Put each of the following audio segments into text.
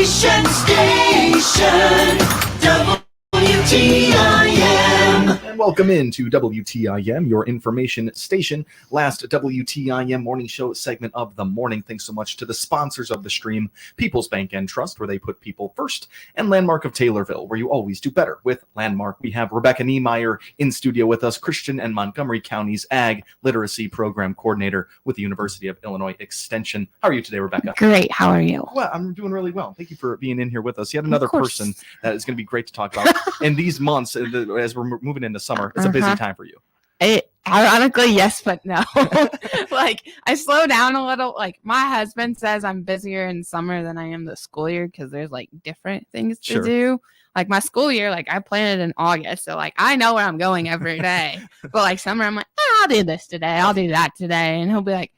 Station, WTIM. And welcome into WTIM, your information station. Last WTIM morning show segment of the morning. Thanks so much to the sponsors of the stream, People's Bank and Trust, where they put people first, and Landmark of Taylorville, where you always do better with Landmark. We have Rebecca Niemeyer in studio with us, Christian and Montgomery County's Ag Literacy Program Coordinator with the University of Illinois Extension. How are you today, Rebecca? Great. How are you? Well, I'm doing really well. Thank you for being in here with us. Yet another person that is going to be great to talk about. In these months, as we're moving into summer, it's a busy time for you. Ironically, yes, but no. Like, I slow down a little. Like, my husband says I'm busier in summer than I am the school year because there's, like, different things to do. Like, my school year, like, I planned it in August. So, like, I know where I'm going every day. But, like, summer, I'm like, I'll do this today. I'll do that today. And he'll be like,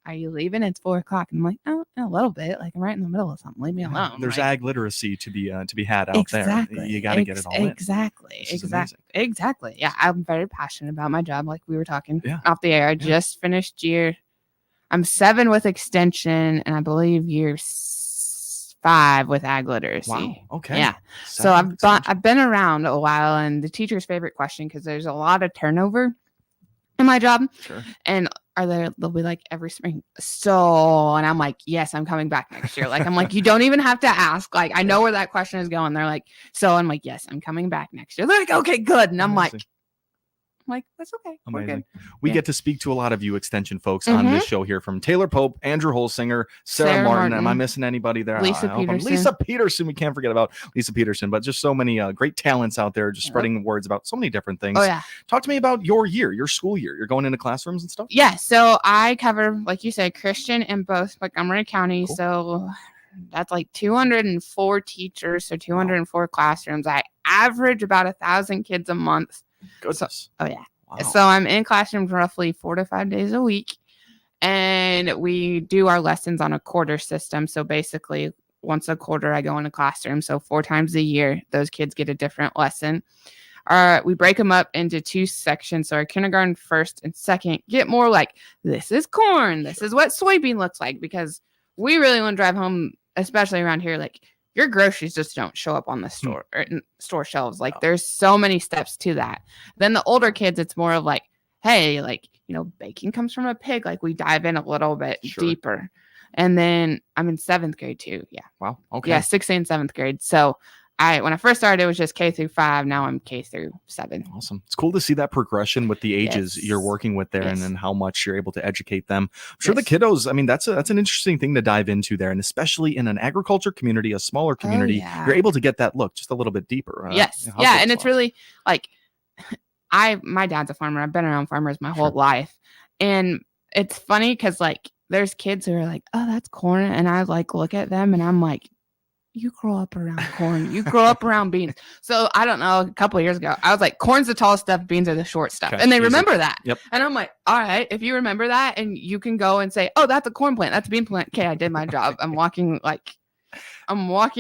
are you leaving? It's 4:00. And I'm like, oh, a little bit. Like, I'm right in the middle of something. Leave me alone. There's like, ag literacy to be had out there. You got to get it all in. Exactly. Yeah, I'm very passionate about my job. Like we were talking off the air. I just finished I'm 7 with extension, and I believe year 5 with ag literacy. Wow. Okay. Yeah. So I've been around a while, and the teacher's favorite question, because there's a lot of turnover in my job. Sure. And they'll be like every spring. So, and I'm like, yes, I'm coming back next year. Like, I'm like, you don't even have to ask. Like, I know where that question is going. They're like, so I'm like, yes, I'm coming back next year. They're like, okay, good. And I'm like, that's okay. Amazing. We're good. We get to speak to a lot of you extension folks on this show here, from Taylor Pope, Andrew Holsinger, Sarah Martin. Am I missing anybody there? Lisa Peterson. We can't forget about Lisa Peterson, but just so many great talents out there, just spreading words about so many different things. Oh, yeah. Talk to me about your school year. You're going into classrooms and stuff? Yeah. So I cover, like you said, Christian in both Montgomery County. Cool. So that's like 204 teachers. So 204 classrooms. I average about 1,000 kids a month. Goodness. Wow. So I'm in classrooms roughly 4 to 5 days a week, and we do our lessons on a quarter system. So basically, once a quarter, I go in a classroom. So 4 times a year, those kids get a different lesson. We break them up into 2 sections. So our kindergarten first and second get more like, this is corn. This is what soybean looks like, because we really want to drive home, especially around here, like, your groceries just don't show up on the store shelves. Like, there's so many steps to that. Then the older kids, it's more of like, hey, like, bacon comes from a pig. Like, we dive in a little bit deeper. And then I'm in 7th grade too. Yeah. Wow. Okay. Yeah. 6th and 7th grade. So when I first started, it was just K through 5. Now I'm K through 7. Awesome. It's cool to see that progression with the ages you're working with there, and then how much you're able to educate them. I'm sure the kiddos, I mean, that's an interesting thing to dive into there. And especially in an agriculture community, a smaller community, you're able to get that look just a little bit deeper. Yes. Yeah. And it's really like, my dad's a farmer. I've been around farmers my whole life. And it's funny because, like, there's kids who are like, oh, that's corn. And I like look at them and I'm like, you grow up around corn. You grow up around beans. So I don't know, a couple of years ago, I was like, corn's the tall stuff, beans are the short stuff. And they remember that. Yep. And I'm like, all right, if you remember that, and you can go and say, oh, that's a corn plant, that's a bean plant. Okay, I did my job. I'm walking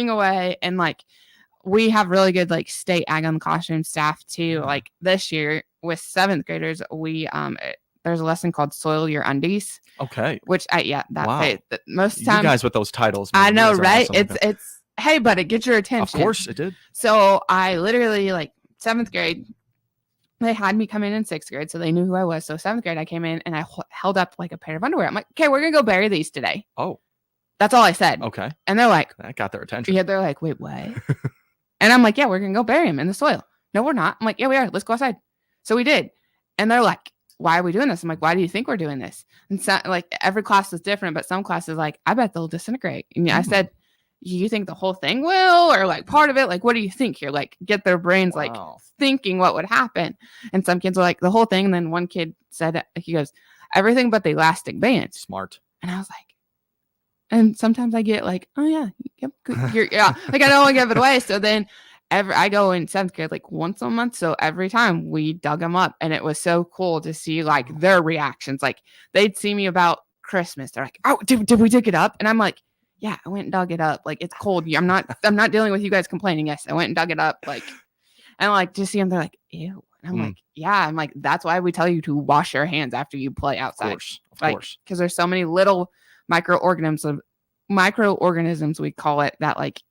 away. And like, we have really good like state ag on the classroom staff too. Like this year with 7th graders, we there's a lesson called Soil Your Undies. Okay. Which most of the time, you guys with those titles. Man, I know, right? Awesome. It's hey, buddy, get your attention. Of course it did. So I literally, like, 7th grade, they had me come in 6th grade, so they knew who I was. So 7th grade, I came in and I held up like a pair of underwear. I'm like, okay, we're going to go bury these today. Oh. That's all I said. Okay. And they're like, that got their attention. Yeah, they're like, wait, what? And I'm like, yeah, we're going to go bury them in the soil. No, we're not. I'm like, yeah, we are. Let's go outside. So we did. And they're like, why are we doing this? I'm like, why do you think we're doing this? And so, like, every class is different, but some classes, like, I bet they'll disintegrate. And I said, you think the whole thing will, or like part of it? Like, what do you think here? Like, get their brains like thinking what would happen. And some kids are like, the whole thing. And then one kid said, he goes, everything but the elastic band. Smart. And I was like, and sometimes I get like, oh yeah, yep, yeah. Like, I don't want to give it away. So then I go in 7th grade like once a month. So every time we dug them up, and it was so cool to see like their reactions. Like, they'd see me about Christmas. They're like, oh, did we dig it up? And I'm like, yeah, I went and dug it up. Like, it's cold. I'm not dealing with you guys complaining. Yes, I went and dug it up. Like, and like, to see them, they're like, ew. And I'm like, yeah. I'm like, that's why we tell you to wash your hands after you play outside. Of course. Because there's so many little microorganisms, we call it, that like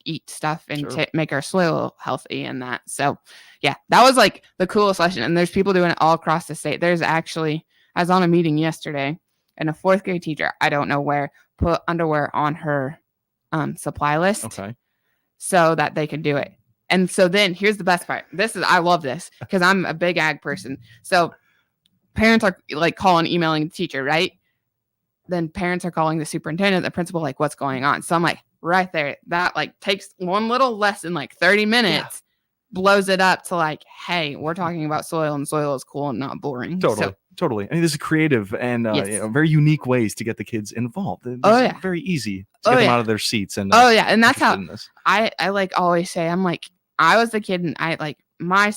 eat stuff and Sure. make our soil healthy and that. So yeah, that was like the coolest lesson. And there's people doing it all across the state. There's actually, I was on a meeting yesterday and a 4th grade teacher, I don't know where, put underwear on her supply list. Okay. So that they could do it. And so then here's the best part. I love this because I'm a big ag person. So parents are like emailing the teacher, right? Then parents are calling the superintendent, the principal, like, what's going on? So I'm like, right there, that like takes one little lesson, like 30 minutes, blows it up to like, hey, we're talking about soil and soil is cool and not boring. Totally. I mean, this is creative and very unique ways to get the kids involved. It's very easy to get them out of their seats. And and that's how I like always say, I'm like, I was the kid and I like my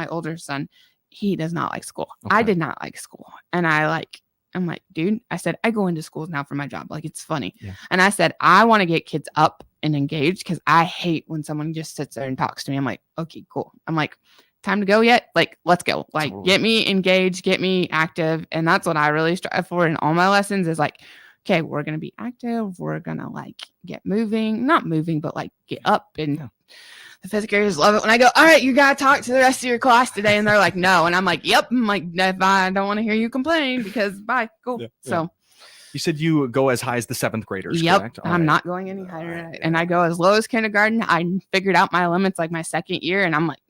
older son, he does not like school. Okay. I did not like school. And I'm like, dude, I said, I go into schools now for my job. Like, it's funny. Yeah. And I said, I want to get kids up and engaged because I hate when someone just sits there and talks to me. I'm like, okay, cool. I'm like, time to go yet? Like, let's go. Like, get me engaged, get me active. And that's what I really strive for in all my lessons is like, okay, we're going to be active. We're going to like get moving, not moving, but like get up. And the 5th graders love it when I go, all right, you got to talk to the rest of your class today. And they're like, no. And I'm like, yep. I'm like, if I don't want to hear you complain because bye, cool. So you said you go as high as the 7th graders, yep, correct? I'm not going any higher. And I go as low as kindergarten. I figured out my limits like my 2nd year. And I'm like,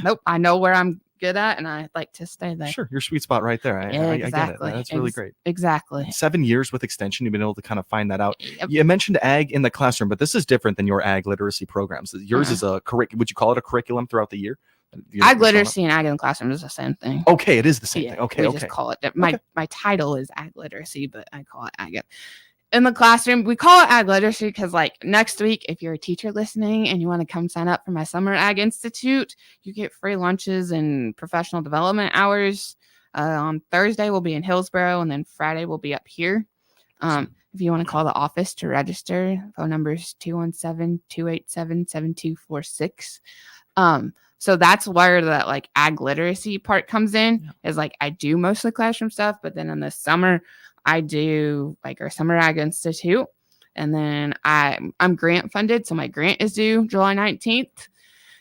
nope, I know where I'm good at. And I like to stay there. Sure. Your sweet spot right there. I get it. That's really great. Exactly. 7 years with extension. You've been able to kind of find that out. Yep. You mentioned ag in the classroom, but this is different than your ag literacy programs. Yours is a would you call it a curriculum throughout the year? Ag literacy and ag in the classroom is the same thing. Okay, it is the same thing. Okay, we just call it. My title is ag literacy, but I call it ag. In the classroom, we call it ag literacy because like next week, if you're a teacher listening and you want to come sign up for my summer ag institute, you get free lunches and professional development hours. On Thursday, we'll be in Hillsboro, and then Friday, we'll be up here. If you want to call the office to register, phone number is 217-287-7246. So that's where that like ag literacy part comes in is like, I do mostly classroom stuff, but then in the summer I do like our summer ag institute. And then I'm grant funded. So my grant is due July 19th.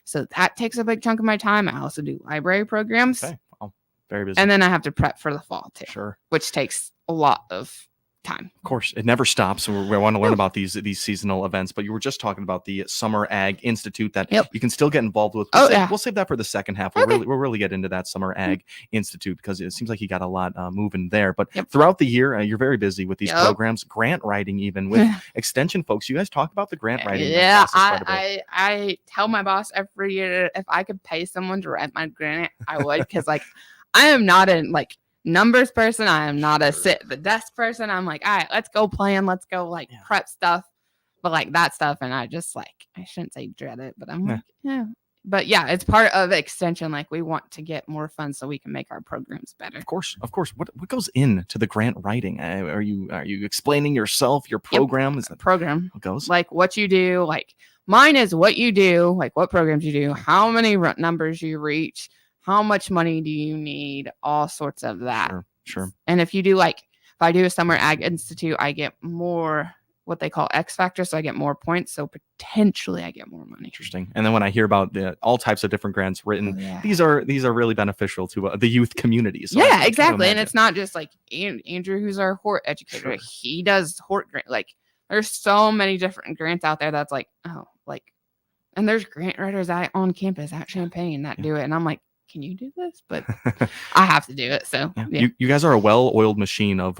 So that takes a big chunk of my time. I also do library programs. Okay. Wow. Very busy. And then I have to prep for the fall too. Sure. Which takes a lot of time. Of course, it never stops. We want to learn about these seasonal events, but you were just talking about the Summer Ag Institute that you can still get involved with. We'll save that for the second half. We'll really get into that Summer Ag Institute because it seems like you got a lot moving there. But throughout the year, you're very busy with these programs, grant writing, even with extension folks. You guys talk about the grant writing. Yeah, I tell my boss every year if I could pay someone to write my grant, I would because like I am not in like numbers person. I am not a sit at the desk person. I'm like, all right, let's go plan. Let's go like prep stuff. But like that stuff. And I just like, I shouldn't say dread it, but I'm like, But yeah, it's part of extension. Like we want to get more funds so we can make our programs better. Of course. What goes into the grant writing? Are you explaining yourself, your program? Is that program? What goes? Like what you do. Like mine is what you do. Like what programs you do. How many numbers you reach. How much money do you need? All sorts of that. Sure. And if you do if I do a summer ag institute, I get more what they call X factor. So I get more points. So potentially I get more money. Interesting. And then when I hear about all types of different grants written, these are really beneficial to the youth community. So exactly. And it's not just like Andrew, who's our hort educator. Sure. He does hort grant. Like there's so many different grants out there. That's like, and there's grant writers on campus at Champaign that do it. And I'm like, can you do this? But I have to do it. So You guys are a well-oiled machine of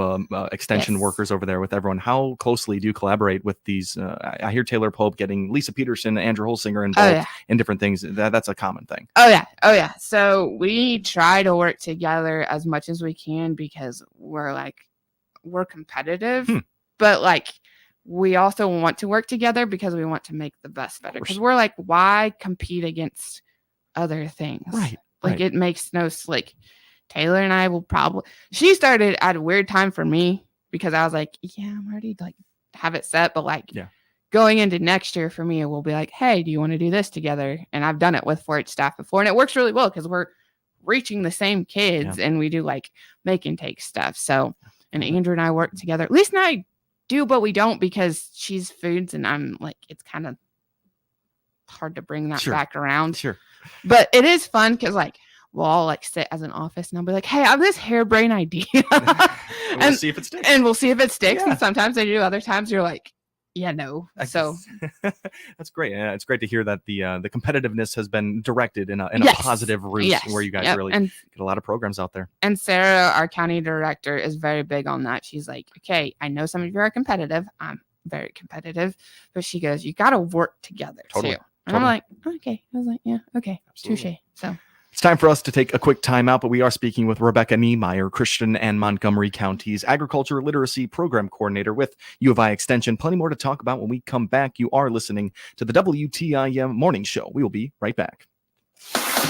extension workers over there with everyone. How closely do you collaborate with these? I hear Taylor Pope getting Lisa Peterson, Andrew Holsinger involved in different things. That's a common thing. Oh yeah. So we try to work together as much as we can because we're competitive, but like we also want to work together because we want to make the best better. Because we're like, why compete against other things? Right. Like it makes no like Taylor and I will probably she started at a weird time for me because I was like, I'm already like have it set, but like going into next year for me, it will be like, hey, do you want to do this together? And I've done it with 4-H staff before and it works really well because we're reaching the same kids and we do like make and take stuff. So and Andrew and I work together. At least I do, but we don't because she's foods and I'm like it's kind of hard to bring that Sure. back around. Sure. But it is fun because like we'll all like sit as an office and I'll be like, hey, I have this harebrained idea. And we'll see if it sticks. And we'll see if it sticks. Yeah. And sometimes they do. Other times you're like, yeah, no. So that's great. Yeah, it's great to hear that the competitiveness has been directed in a Yes. positive route Yes. where you guys Yep. really And get a lot of programs out there. And Sarah, our county director, is very big on that. She's like, okay, I know some of you are competitive. I'm very competitive. But she goes, you got to work together Totally. too. And I'm like, okay. I was like, yeah, okay. Absolutely. Touche. So It's time for us to take a quick time out, but we are speaking with Rebecca Niemeyer, Christian and Montgomery County's Agriculture Literacy Program Coordinator with U of I Extension. Plenty more to talk about when we come back. You are listening to the WTIM Morning Show. We will be right back.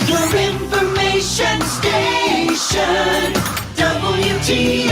Your information station, WTIM.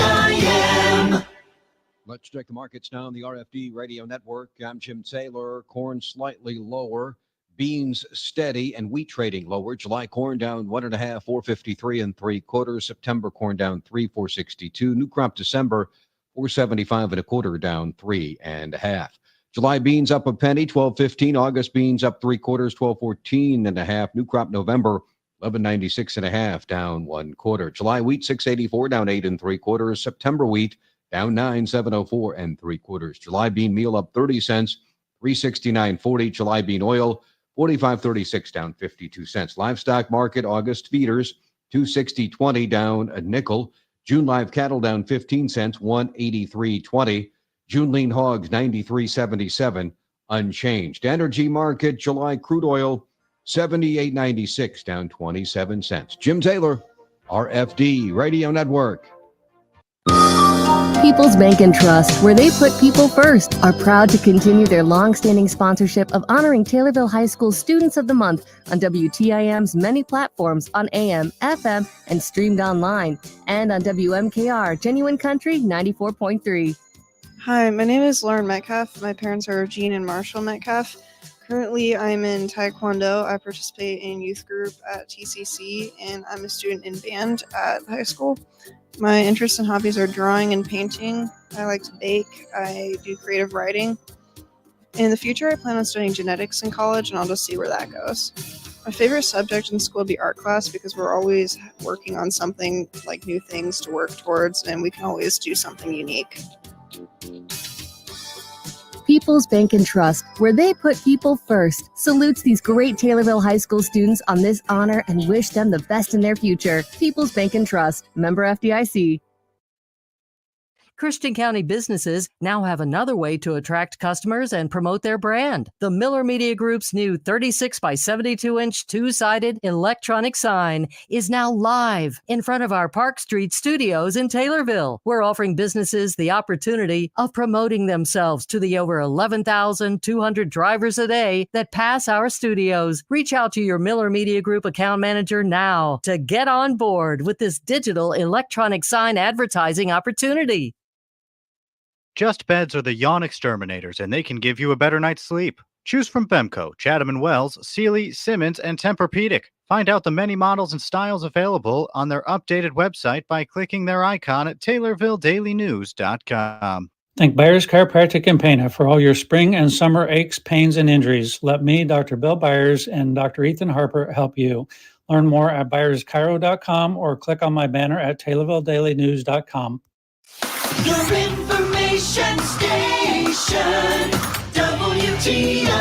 Let's check the markets now on the RFD Radio Network. I'm Jim Taylor. Corn slightly lower, beans steady, and wheat trading lower. July corn down 1.5, 453 3/4. September corn down 3, 462. New crop December 475 1/4, down 3.5. July beans up a penny, 12.15. August beans up 3/4, 12.14 1/2. New crop November 11.96 1/2, down 1/4. July wheat 6.84, down 8 3/4. September wheat down 9, 7.04 3/4. July bean meal up 30 cents, 369.40. July bean oil 45.36, down 52 cents. Livestock market August feeders 260.20, down a nickel. June live cattle down 15 cents, 183.20. June lean hogs 93.77, unchanged. Energy market July crude oil 78.96, down 27 cents. Jim Taylor, RFD Radio Network. People's Bank and Trust, where they put people first, are proud to continue their long-standing sponsorship of honoring Taylorville High School Students of the Month on WTIM's many platforms on AM, FM, and streamed online, and on WMKR Genuine Country 94.3. Hi, my name is Lauren Metcalf. My parents are Jean and Marshall Metcalf. Currently, I'm in Taekwondo. I participate in youth group at TCC, and I'm a student in band at high school. My interests and hobbies are drawing and painting. I like to bake. I do creative writing. In the future, I plan on studying genetics in college, and I'll just see where that goes. My favorite subject in school would be art class because we're always working on something, like new things to work towards, and we can always do something unique. People's Bank and Trust, where they put people first, salutes these great Taylorville High School students on this honor and wish them the best in their future. People's Bank and Trust, member FDIC. Christian County businesses now have another way to attract customers and promote their brand. The Miller Media Group's new 36 by 72-inch two-sided electronic sign is now live in front of our Park Street studios in Taylorville. We're offering businesses the opportunity of promoting themselves to the over 11,200 drivers a day that pass our studios. Reach out to your Miller Media Group account manager now to get on board with this digital electronic sign advertising opportunity. Just Beds are the yawn exterminators, and they can give you a better night's sleep. Choose from Bemco, Chatham & Wells, Sealy, Simmons, and Tempur-Pedic. Find out the many models and styles available on their updated website by clicking their icon at TaylorvilleDailyNews.com. Thank Byers Chiropractic and Pain for all your spring and summer aches, pains, and injuries. Let me, Dr. Bill Byers, and Dr. Ethan Harper help you. Learn more at byerschiro.com or click on my banner at TaylorvilleDailyNews.com. Your information station, WTIM.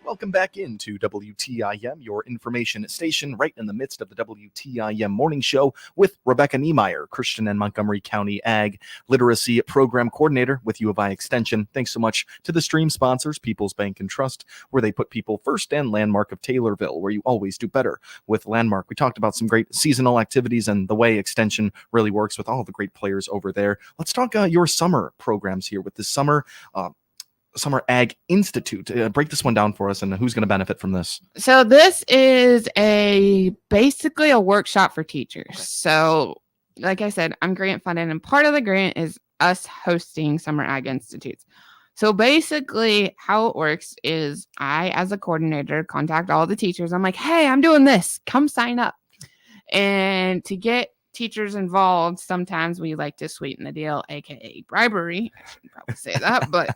Welcome back into WTIM, your information station, right in the midst of the WTIM Morning Show with Rebecca Niemeyer, Christian and Montgomery County Ag Literacy Program Coordinator with U of I Extension. Thanks so much to the stream sponsors, People's Bank and Trust, where they put people first, and Landmark of Taylorville, where you always do better with Landmark. We talked about some great seasonal activities and the way Extension really works with all the great players over there. Let's talk your summer programs here with this Summer Ag Institute. Break this one down for us, and who's going to benefit from this? So this is basically a workshop for teachers. Okay. So like I said, I'm grant funded, and part of the grant is us hosting Summer Ag Institutes. So basically how it works is I, as a coordinator, contact all the teachers. I'm like, hey, I'm doing this. Come sign up. And to get teachers involved, sometimes we like to sweeten the deal, aka bribery. I shouldn't probably say that, but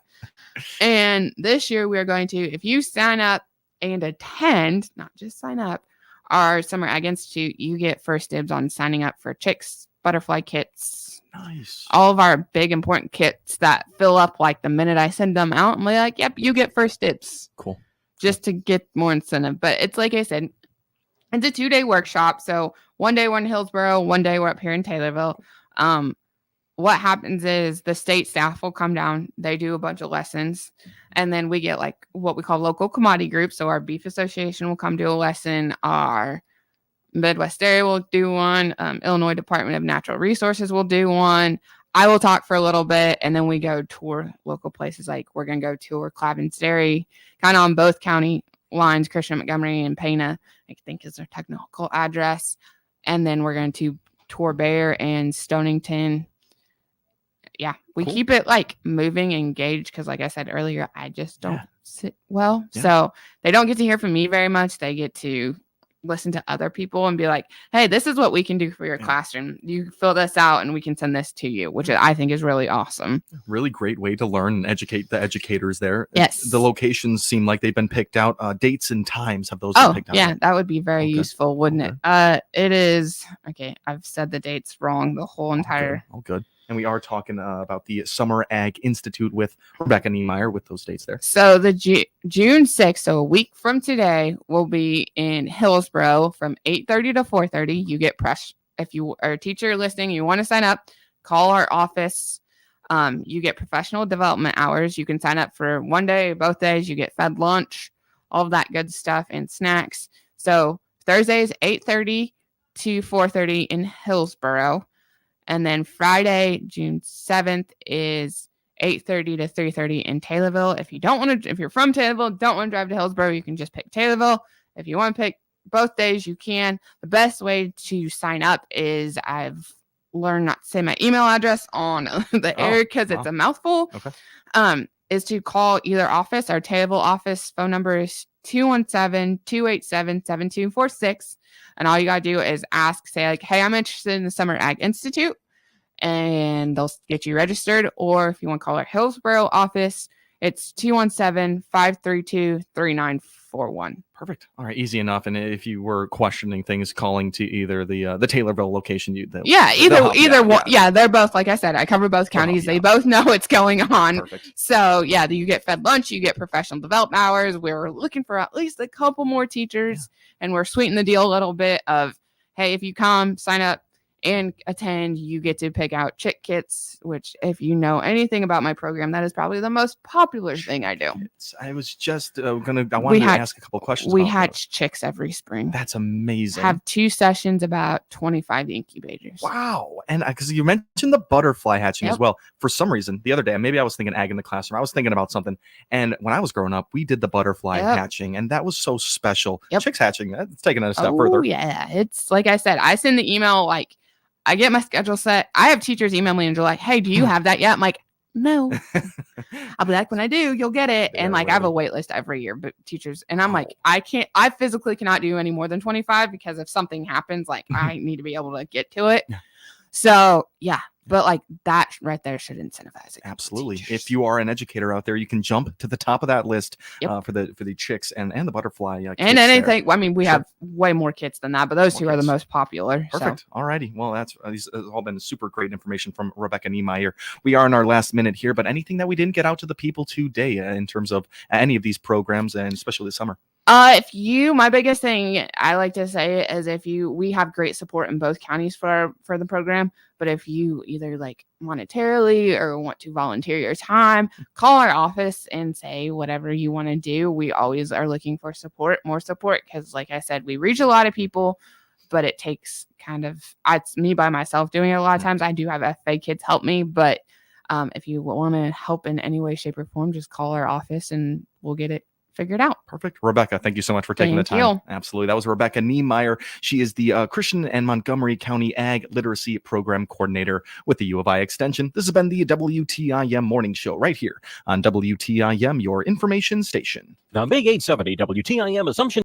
and this year we are going to, if you sign up and attend, not just sign up, our Summer Ag Institute, you get first dibs on signing up for chicks, butterfly kits, Nice. all of our big important kits that fill up like the minute I send them out. I'm like, yep, you get first dibs. Cool. Just to get more incentive. But it's like I said, it's a 2-day workshop. So one day we're in Hillsboro, one day we're up here in Taylorville. What happens is the state staff will come down, they do a bunch of lessons, and then we get like what we call local commodity groups. So our beef association will come do a lesson, our Midwest Dairy will do one, Illinois Department of Natural Resources will do one. I will talk for a little bit, and then we go tour local places. Like we're going to go tour Clavin's Dairy, kind of on both county lines, Christian, Montgomery, and Pana, I think is their technical address. And then we're going to tour Bear and Stonington. Yeah, we Cool. keep it like moving, engaged, because like I said earlier, I just don't sit well. Yeah. So they don't get to hear from me very much. They get to listen to other people and be like, hey, this is what we can do for your classroom. You fill this out and we can send this to you, which I think is really awesome. Really great way to learn and educate the educators there. Yes. The locations seem like they've been picked out. Dates and times, have those been picked out? Yeah, that would be very Okay. useful, wouldn't it? It is, okay, I've said the dates wrong the whole entire. All good. And we are talking about the Summer Ag Institute with Rebecca Niemeyer with those dates there. So the June 6th, so a week from today, will be in Hillsboro from 8:30 to 4:30. You get press. If you are a teacher listening, you want to sign up, call our office. You get professional development hours. You can sign up for one day, both days. You get fed lunch, all of that good stuff, and snacks. So Thursdays, 8:30 to 4:30 in Hillsboro. And then Friday, June 7th is 8:30 to 3:30 in Taylorville. If you don't want to, if you're from Taylorville, don't want to drive to Hillsboro, you can just pick Taylorville. If you want to pick both days, you can. The best way to sign up is I've learned not to say my email address on the air because it's a mouthful. Okay. Is to call either office. Our Taylorville office phone number is 217-287-7246. And all you got to do is ask, say like, hey, I'm interested in the Summer Ag Institute. And they'll get you registered. Or if you want to call our Hillsboro office, it's 217-532-3941. Perfect. All right. Easy enough. And if you were questioning things, calling to either the Taylorville location, either one. Yeah, they're both, like I said, I cover both counties. They both know what's going on. Perfect. So yeah, you get fed lunch, you get professional development hours. We're looking for at least a couple more teachers, and we're sweetening the deal a little bit of, hey, if you come, sign up and attend, you get to pick out chick kits, which if you know anything about my program, that is probably the most popular thing I do. I was just I wanted to ask a couple questions. We about hatch chicks every spring. That's amazing. Have 2 sessions, about 25 incubators. Wow. And because you mentioned the butterfly hatching as well. For some reason, the other day, maybe I was thinking ag in the classroom. I was thinking about something. And when I was growing up, we did the butterfly hatching, and that was so special. Chicks hatching, that's taking it a step further. Yeah. It's like I said, I send the email, like, I get my schedule set. I have teachers email me and they're like, hey, do you have that yet? I'm like, no. I'll be like, when I do, you'll get it. And like, I have a wait list every year, but teachers, and I'm like, I physically cannot do any more than 25 because if something happens, like I need to be able to get to it. So yeah, but like that right there should incentivize it. Absolutely. If you are an educator out there, you can jump to the top of that list for the chicks and the butterfly. And anything. There. I mean, we have way more kits than that, but those two are the most popular. Perfect. All righty. Well, these has all been super great information from Rebecca Niemeyer. We are in our last minute here, but anything that we didn't get out to the people today in terms of any of these programs, and especially this summer? My biggest thing I like to say is we have great support in both counties for the program, but if you either like monetarily or want to volunteer your time, call our office and say whatever you want to do. We always are looking for more support, because like I said, we reach a lot of people, but it takes it's me by myself doing it a lot of times. I do have FA kids help me, but if you want to help in any way, shape, or form, just call our office and we'll get it figured out. Perfect. Rebecca, thank you so much for taking the time. You. Absolutely. That was Rebecca Niemeyer. She is the Christian and Montgomery County Ag Literacy Program Coordinator with the U of I Extension. This has been the WTIM Morning Show right here on WTIM, your information station. The Big 870 WTIM Assumption